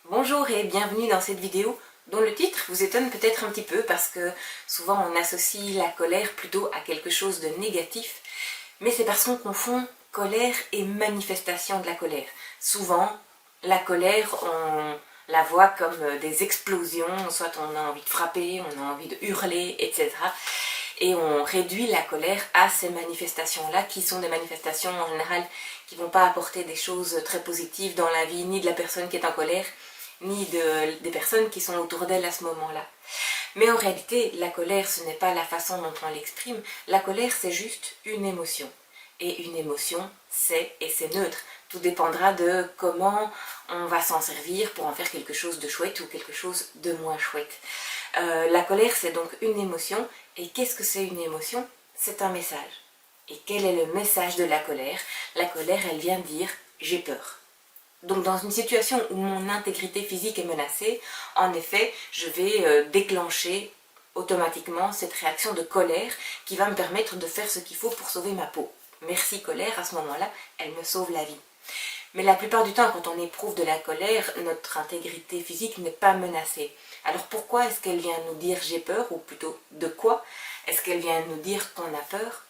Bonjour et bienvenue dans cette vidéo dont le titre vous étonne peut-être un petit peu parce que souvent on associe la colère plutôt à quelque chose de négatif, mais c'est parce qu'on confond colère et manifestation de la colère. Souvent, la colère, on la voit comme des explosions, soit on a envie de frapper, on a envie de hurler, etc. Et on réduit la colère à ces manifestations-là, qui sont des manifestations en général qui ne vont pas apporter des choses très positives dans la vie, ni de la personne qui est en colère, ni des personnes qui sont autour d'elle à ce moment-là. Mais en réalité, la colère, ce n'est pas la façon dont on l'exprime. La colère, c'est juste une émotion. Et une émotion, c'est et c'est neutre. Tout dépendra de comment on va s'en servir pour en faire quelque chose de chouette ou quelque chose de moins chouette. La colère, c'est donc une émotion. Et qu'est-ce que c'est une émotion? C'est un message. Et quel est le message de la colère? La colère, elle vient dire « j'ai peur ». Donc dans une situation où mon intégrité physique est menacée, en effet, je vais déclencher automatiquement cette réaction de colère qui va me permettre de faire ce qu'il faut pour sauver ma peau. Merci colère, à ce moment-là, elle me sauve la vie. Mais la plupart du temps, quand on éprouve de la colère, notre intégrité physique n'est pas menacée. Alors pourquoi est-ce qu'elle vient nous dire j'ai peur, ou plutôt de quoi est-ce qu'elle vient nous dire qu'on a peur?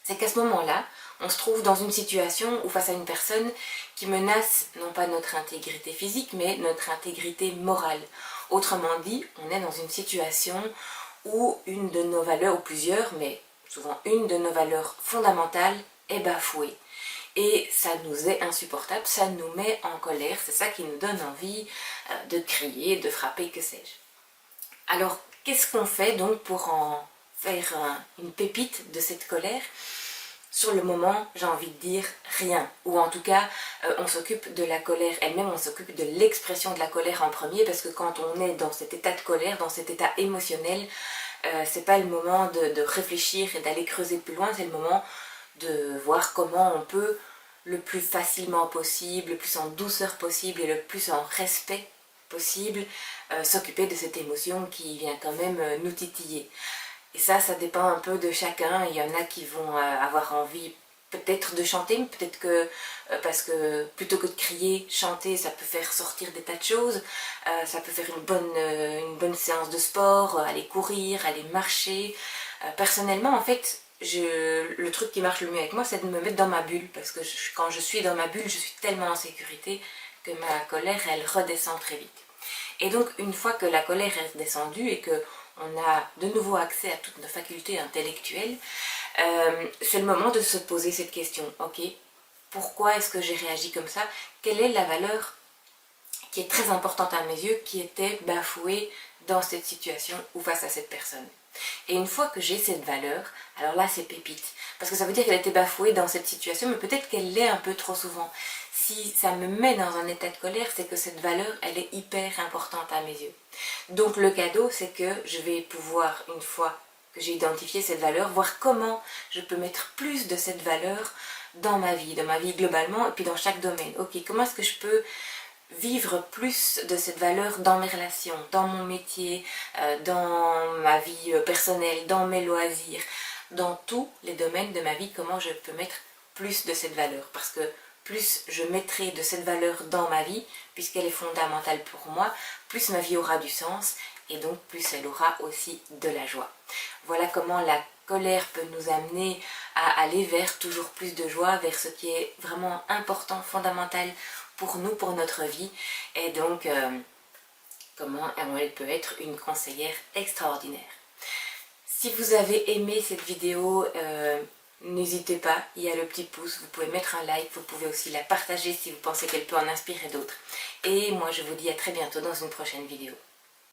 C'est qu'à ce moment-là, on se trouve dans une situation où face à une personne qui menace non pas notre intégrité physique, mais notre intégrité morale. Autrement dit, on est dans une situation où une de nos valeurs, ou plusieurs, mais souvent une de nos valeurs fondamentales est bafouée. Et ça nous est insupportable, ça nous met en colère, c'est ça qui nous donne envie de crier, de frapper, que sais-je. Alors, qu'est-ce qu'on fait donc pour en faire une pépite de cette colère? Sur le moment, j'ai envie de dire rien. Ou en tout cas, on s'occupe de la colère elle-même, on s'occupe de l'expression de la colère en premier, parce que quand on est dans cet état de colère, dans cet état émotionnel, c'est pas le moment de réfléchir et d'aller creuser plus loin, c'est le moment de voir comment on peut le plus facilement possible, le plus en douceur possible et le plus en respect possible, s'occuper de cette émotion qui vient quand même nous titiller. Et ça dépend un peu de chacun. Il y en a qui vont avoir envie peut-être de chanter, mais peut-être que, parce que plutôt que de crier, chanter, ça peut faire sortir des tas de choses. Ça peut faire une bonne séance de sport, aller courir, aller marcher. Personnellement, en fait, le truc qui marche le mieux avec moi, c'est de me mettre dans ma bulle. Parce que quand je suis dans ma bulle, je suis tellement en sécurité que ma colère, elle redescend très vite. Et donc, une fois que la colère est descendue et que on a de nouveau accès à toutes nos facultés intellectuelles, c'est le moment de se poser cette question. Ok, pourquoi est-ce que j'ai réagi comme ça? Quelle est la valeur qui est très importante à mes yeux, qui était bafouée dans cette situation ou face à cette personne? Et une fois que j'ai cette valeur, alors là c'est pépite. Parce que ça veut dire qu'elle a été bafouée dans cette situation, mais peut-être qu'elle l'est un peu trop souvent. Si ça me met dans un état de colère, c'est que cette valeur, elle est hyper importante à mes yeux. Donc le cadeau, c'est que je vais pouvoir, une fois que j'ai identifié cette valeur, voir comment je peux mettre plus de cette valeur dans ma vie globalement, et puis dans chaque domaine. Ok, comment est-ce que je peux vivre plus de cette valeur dans mes relations, dans mon métier, dans ma vie personnelle, dans mes loisirs, dans tous les domaines de ma vie, comment je peux mettre plus de cette valeur. Parce que plus je mettrai de cette valeur dans ma vie, puisqu'elle est fondamentale pour moi, plus ma vie aura du sens et donc plus elle aura aussi de la joie. Voilà comment la colère peut nous amener à aller vers toujours plus de joie, vers ce qui est vraiment important, fondamental pour nous, pour notre vie, et donc comment elle peut être une conseillère extraordinaire. Si vous avez aimé cette vidéo, n'hésitez pas, il y a le petit pouce, vous pouvez mettre un like, vous pouvez aussi la partager si vous pensez qu'elle peut en inspirer d'autres. Et moi je vous dis à très bientôt dans une prochaine vidéo.